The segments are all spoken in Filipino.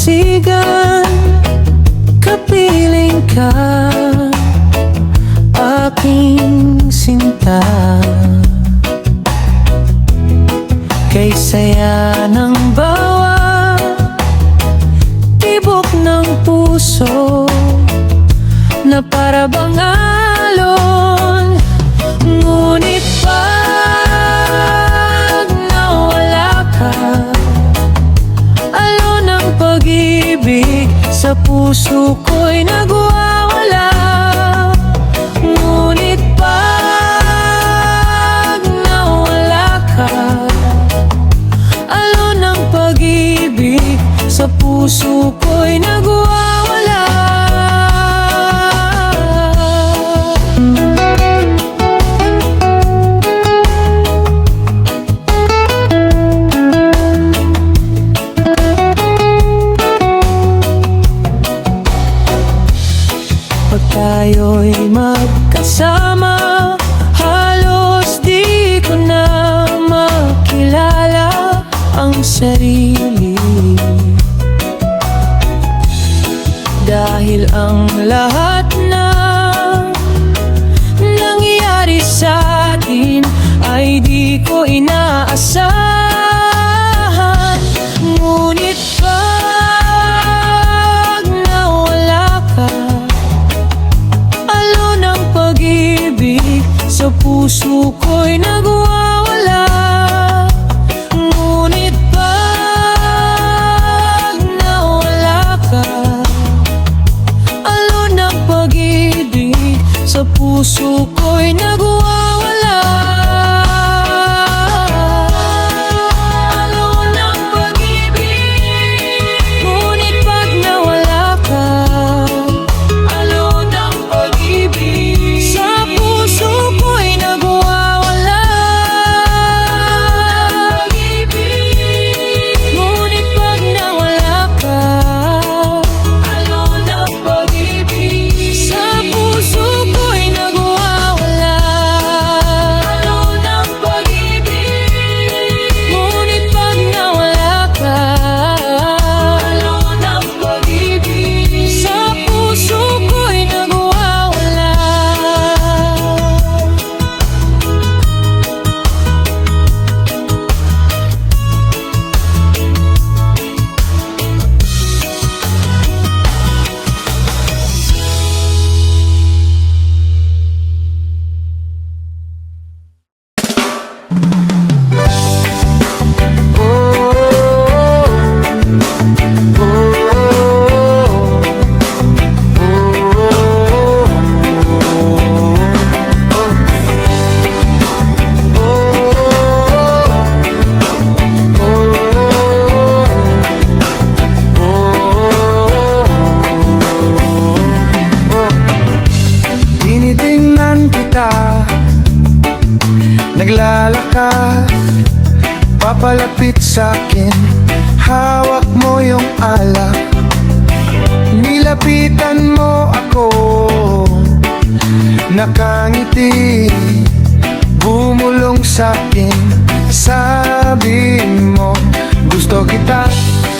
dasigan, kapiling ka, aking sinta. Kay saya ng bawat tibok ng puso na para bang alon. Ngunit pag nawala ka, alon ang pag-ibig sa puso ko'y nagwawala. Ngunit pag nawala ka, alon ang pag-ibig sa puso ko'y nagwawala. Pag tayo'y magkasama, halos di ko na makilala ang sarili. Dahil ang lahat na nangyari sa atin ay di ko inaasahan. Ngunit pag nawala ka, alon ang pag-ibig sa puso ko'y nagwawala. Ngunit pag nawala ka, alon ang pag-ibig sa puso ko'y nagwawala. Alon ang pag-ibig, ngunit pag nawala ka, alon ang pag-ibig sa puso ko'y nagwawala. Ngunit pag nawala ka, alon ang pag-ibig sa puso ko'y nagwawala. Alon ang pag-ibig, ngunit pag nawala ka, alon ang pag-ibig sa puso ko'y nagwawala. Tinitingnan kita, naglalakad, papalapit sa'kin, hawak mo yung alak. Nilapitan mo ako, nakangiti, bumulong sa'kin. Sabi mo, gusto kita.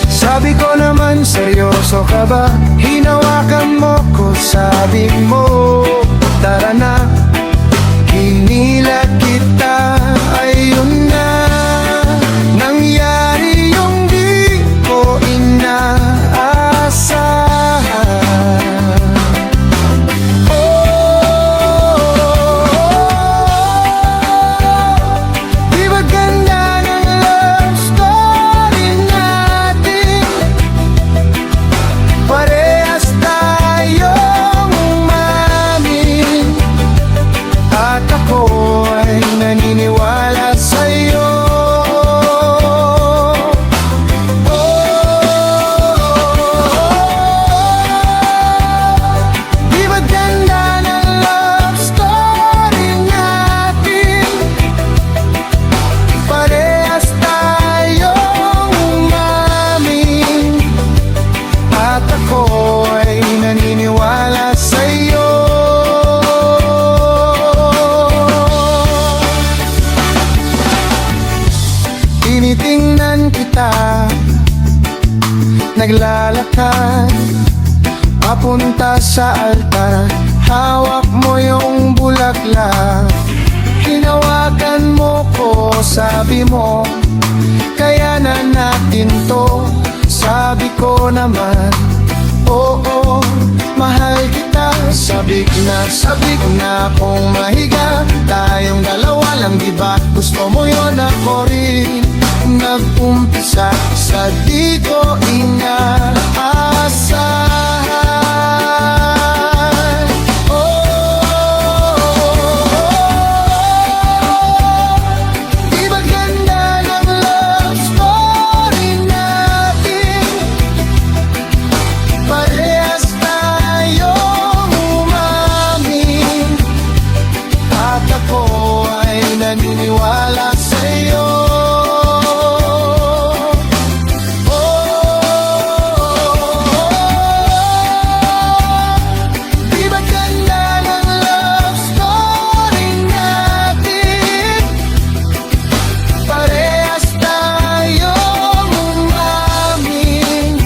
Sabi ko naman, seryoso ka ba? Hinawakan mo ko, sabi mo, tara na. Hinila kita, ayun na. Nangyari yung di ko inaasahan. Di ba ganda ng love story natin? Parehas tayong umamin, at ako ay naniniwala sa'yo. Di ba ganda ng love story natin? Parehas tayong umamin, at ako ay naniniwala sa'yo. Tinitingnan kita, naglalakad papunta sa altar. Hawak mo yung bulaklak, hinawakan mo ko, sabi mo kaya na natin to. Sabi ko naman, oo, mahal kita. Sabik na kung mahiga tayong dalawa lang, diba? Gusto mo yun, ako rin. Nag-umpisa sa di ko inaasahan. Di ba ganda ng love story natin? Parehas tayong umamin, at ako ay naniniwala sa'yo. Di ba ganda ng love story natin? Parehas tayong umamin,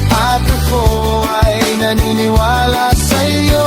at ako ay naniniwala sa'yo.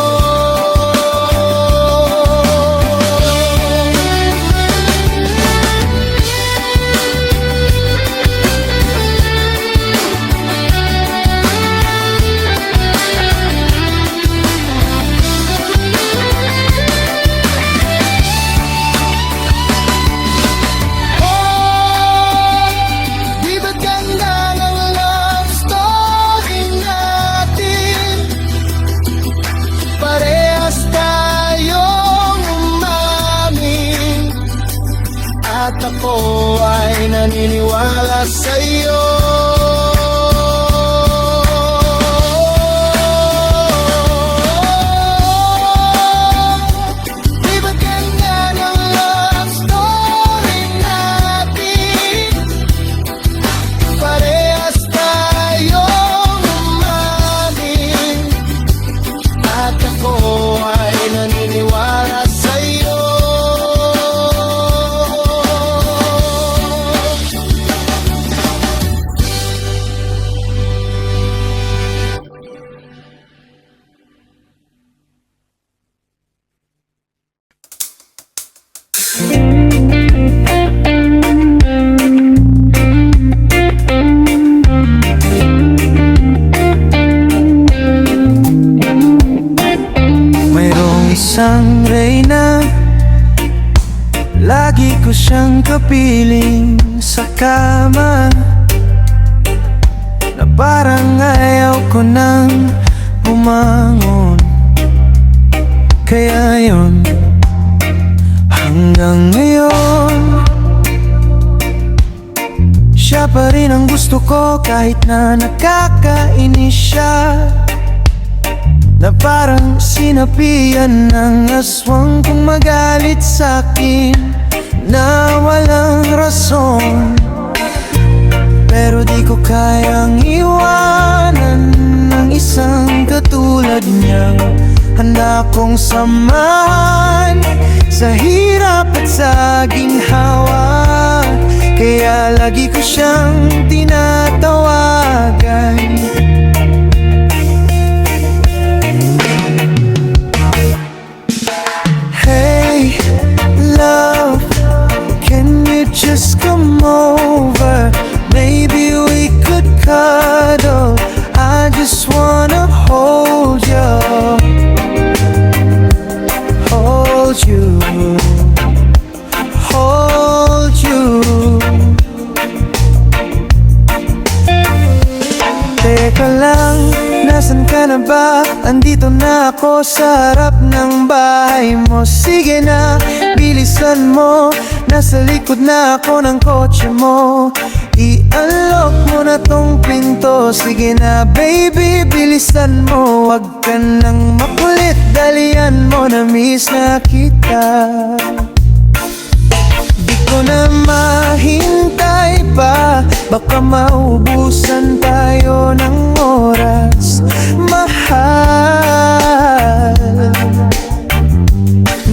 Di ba ganda ng love story natin? Parehas tayong umamin, at ako ay naniniwala sa'yo. Di ba ganda ng love story natin? Parehas tayong umamin, at ako ay naniniwala sa'yo. Mayroong isang reyna, lagi ko siyang kapiling sa kama, na parang ayaw ko nang bumangon. Kaya yun, hanggang ngayon, siya pa rin ang gusto ko kahit na nakakainis siya, na parang sinapian ng aswang kung magalit sa'kin na walang rason. Pero di ko kayang iwanan ng isang katulad niya. Handa kong samahan sa hirap at sa ginhawa, kaya lagi ko siyang tinatawagan. Hey, love, can you just come over? Maybe we could cuddle. I just wanna hold you, hold you, hold you. Teka lang, nasan ka na ba? Andito na ako sa harap ng bahay mo. Sige na, bilisan mo, nasa likod na ako ng kotse mo. I-unlock mo na tong pinto. Sige na baby, bilisan mo, wag ka nang makulit. Dalian mo, na-miss na kita. Di ko na mahintay pa, baka maubusan tayo ng oras, mahal.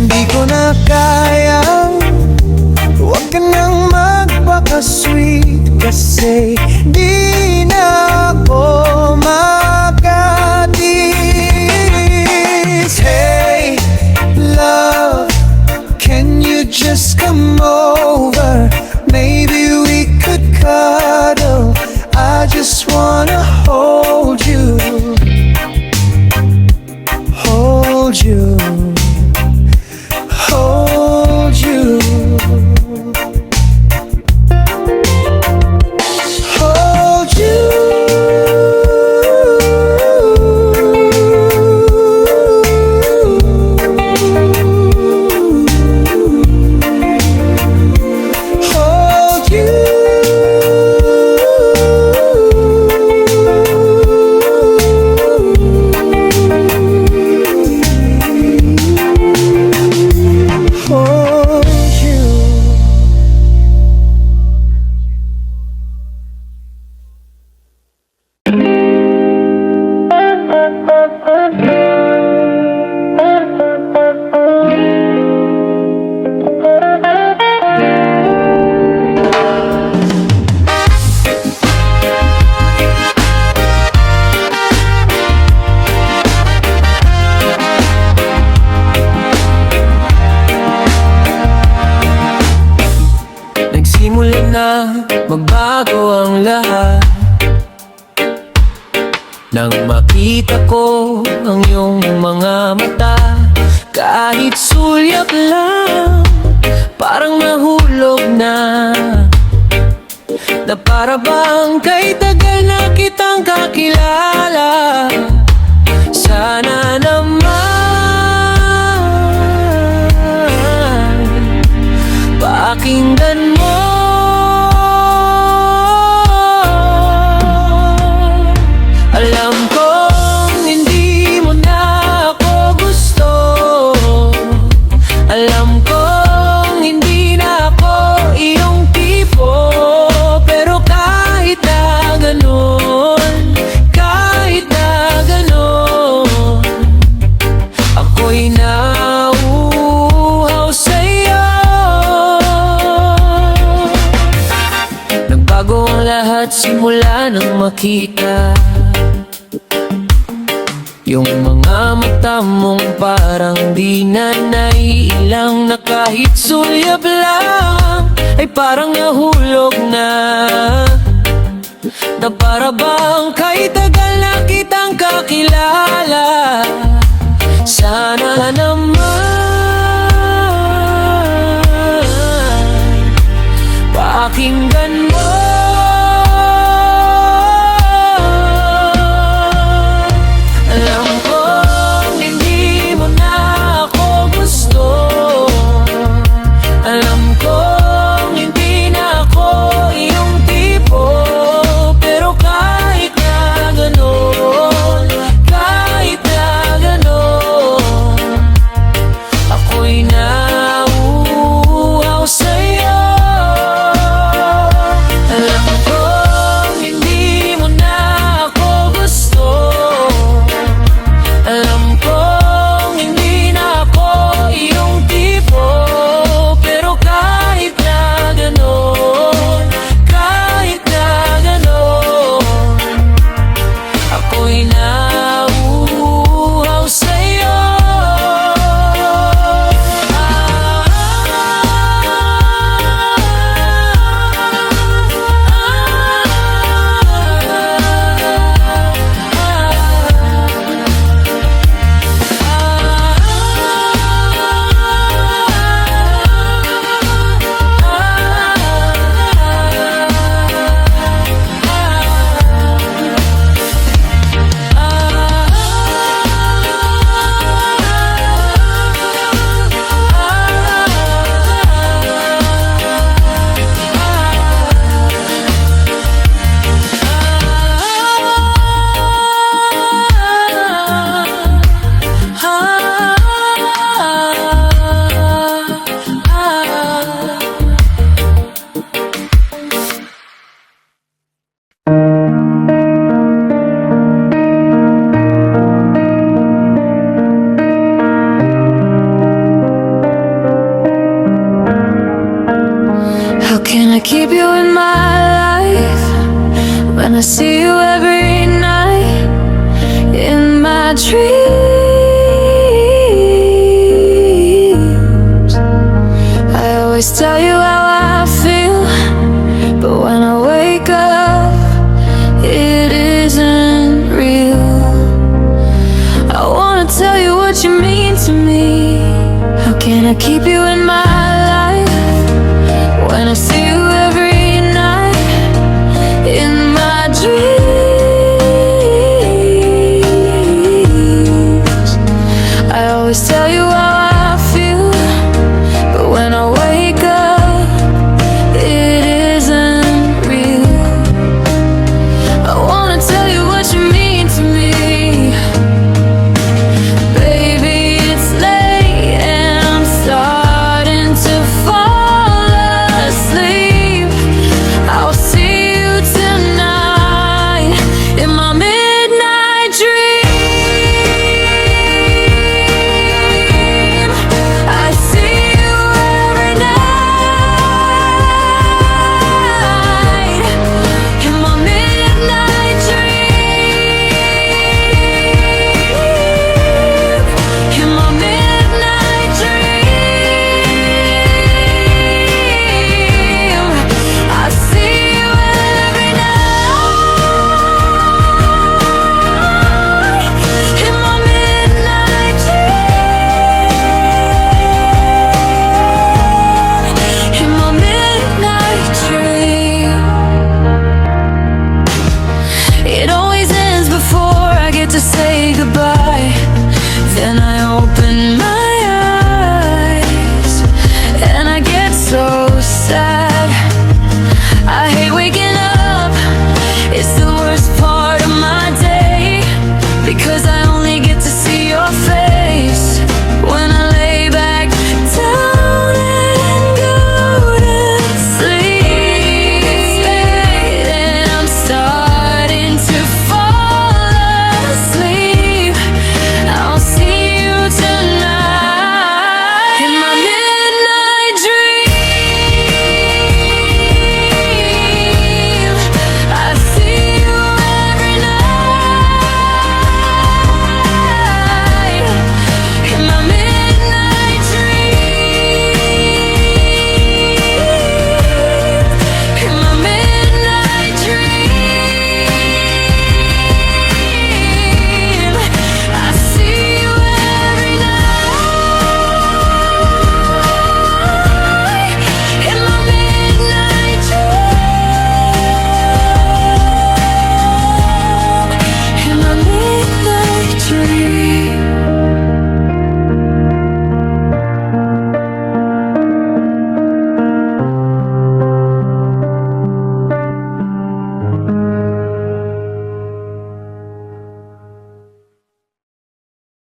Di ko na kayang, wag ka nang magpaka-sweet, kasi di na nagbago ang lahat nang makita ko ang iyong mga mata. Kahit sulyap lang, parang nahulog na para bang kay tagal na kitang kakilala. Sana naman pakinggan mo. Alam kong hindi mo na ako gusto. Alam kong hindi na ako iyong tipo. Pero kahit na ganon, kahit na ganon, ako'y nauuhaw sa'yo. Nagbago ang lahat simula nang makita yung mga mata mong parang di na naiilang, na kahit sulyap lang ay parang nahulog na para bang kay tagal na kitang kakilala. Sana naman pakinggan mo. Alam kong hindi mo na ako gusto. Alam kong hindi na ako iyong tipo. Pero kahit na ganon, kahit na ganon, ako'y nauuhaw sa'yo. Alam kong hindi mo na ako gusto. Alam kong hindi na ako iyong tipo. Pero kahit na ganon, kahit na ganon, ako'y nauuhaw sa'yo. How can I keep you in my life when I see you every night in my dreams? I always tell you how I feel, but when I wake up, it isn't real. I wanna tell you what you mean to me. How can I keep you in my